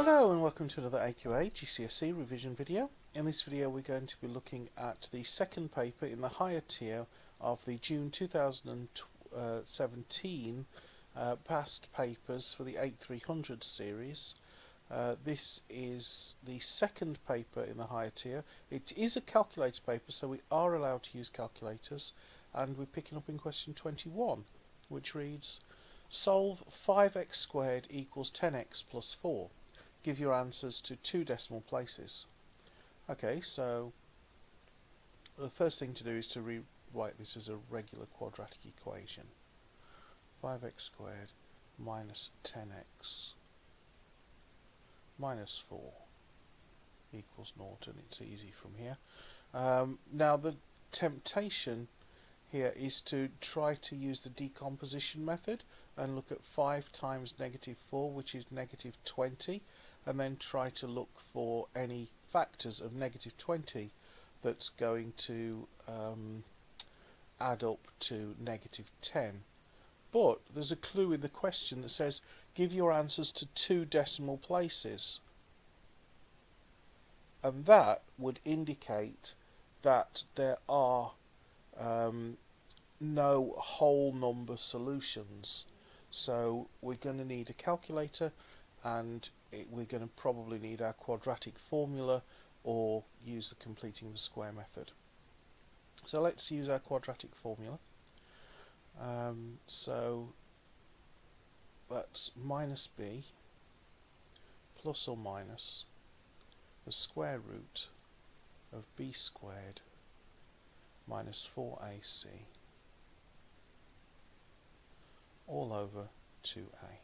Hello and welcome to another AQA GCSE revision video. In this video we're going to be looking at the second paper in the higher tier of the June 2017 past papers for the 8300 series. This is the second paper in the higher tier. It is a calculator paper, so we are allowed to use calculators, and we're picking up in question 21, which reads: solve 5x squared equals 10x plus 4. Give your answers to two decimal places. Okay, so the first thing to do is to rewrite this as a regular quadratic equation. 5x squared minus 10x minus 4 equals 0, and it's easy from here. Now the temptation here is to try to use the decomposition method and look at 5 times negative 4, which is negative 20, and then try to look for any factors of negative 20 that's going to add up to negative 10. But there's a clue in the question that says give your answers to two decimal places, and that would indicate that there are no whole number solutions. So we're going to need a calculator, and we're going to probably need our quadratic formula or use the completing the square method. So let's use our quadratic formula. So that's minus b plus or minus the square root of b squared minus 4ac all over 2a.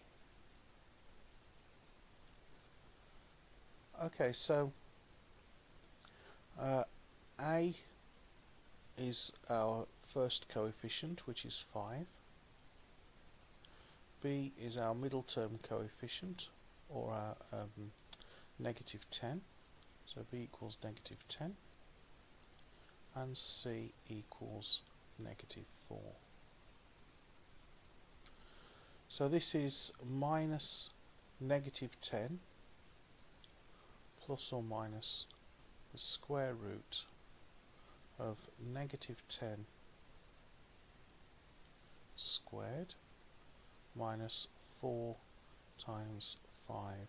Okay, so a is our first coefficient, which is 5. B is our middle term coefficient, or our negative 10. So B equals negative 10. And C equals negative 4. So this is minus negative 10 plus or minus the square root of negative 10 squared minus 4 times 5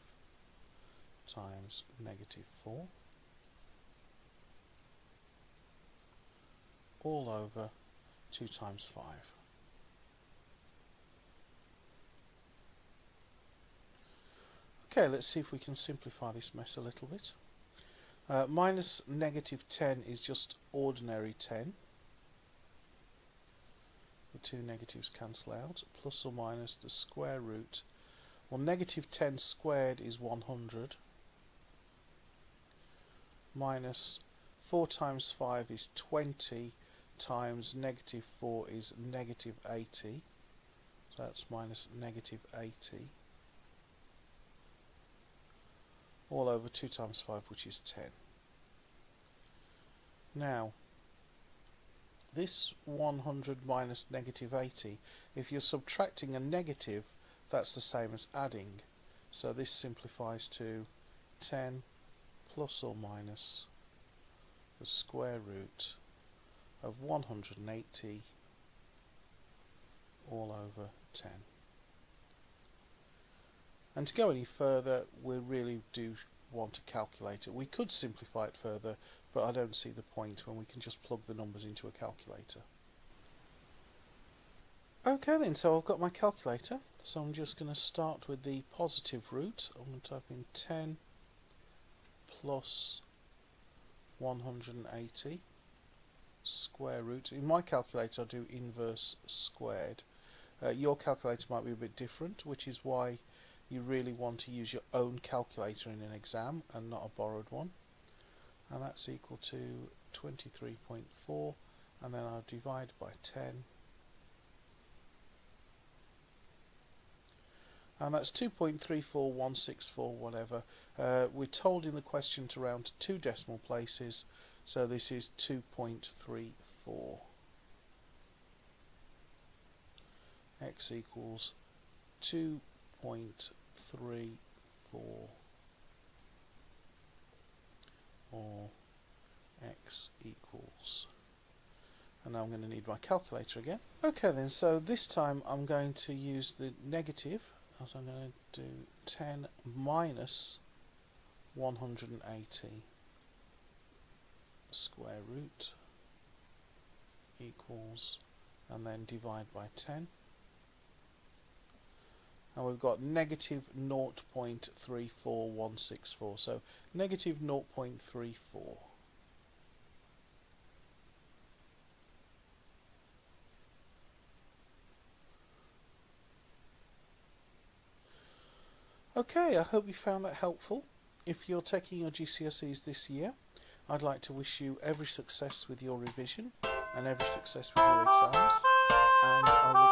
times negative 4 all over 2 times 5. Okay, let's see if we can simplify this mess a little bit. Minus negative 10 is just ordinary 10. The two negatives cancel out. Plus or minus the square root. Well, negative 10 squared is 100. Minus 4 times 5 is 20 times negative 4 is negative 80. So that's minus negative 80. All over 2 times 5, which is 10. Now, this 100 minus negative 80, if you're subtracting a negative, that's the same as adding. So this simplifies to 10 plus or minus the square root of 180 all over 10. And to go any further, we really do want to calculate it. We could simplify it further, but I don't see the point when we can just plug the numbers into a calculator. Okay then, so I've got my calculator, so I'm just going to start with the positive root. I'm going to type in 10 plus 180 square root. In my calculator I do inverse squared. Your calculator might be a bit different, which is why you really want to use your own calculator in an exam and not a borrowed one. And that's equal to 23.4, and then I'll divide by 10. And that's 2.34164 whatever. We're told in the question to round to two decimal places, so this is 2.34. X equals 2.34 or x equals, and now I'm going to need my calculator again. Okay then, so this time I'm going to use the negative, so I'm going to do 10 minus 180 square root equals, and then divide by 10. And we've got negative 0.34164, so negative 0.34. Okay, I hope you found that helpful. If you're taking your GCSEs this year, I'd like to wish you every success with your revision and every success with your exams, and I look